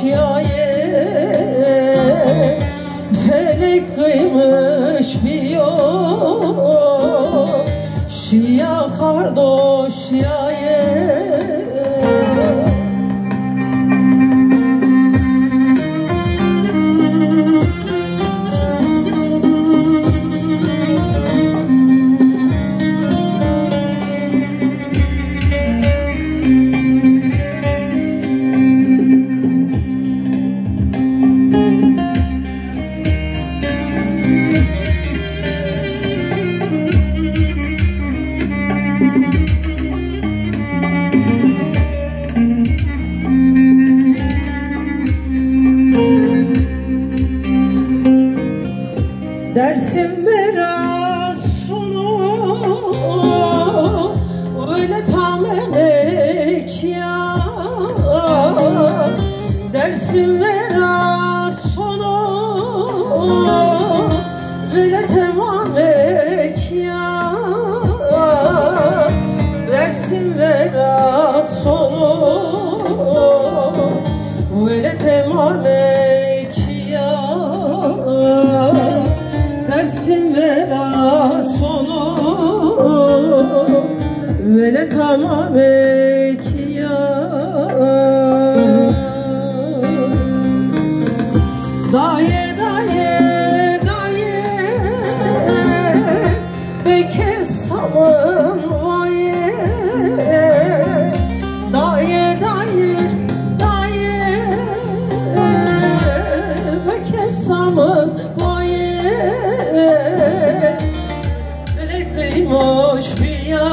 şiaye, felek kıymış bir yol, şia kardeş şiaye. Dersim biraz sonu öyle tam emek ya. Dersim biraz sonu öyle tam emek ya. Dersim biraz sonu öyle tam emek ya. Dersim vera sonu vele tamam ya. Daye daye daye beke samın vaye. Daye daye daye beke samın vaye. Felek kıymış bir ya,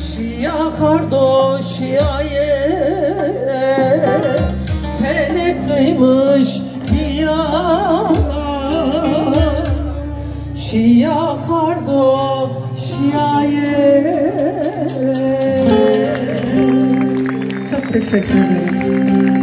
şia kardeş şiaye. Felek kıymış bir ya, şia kardeş şiaye. Çok teşekkür ederim.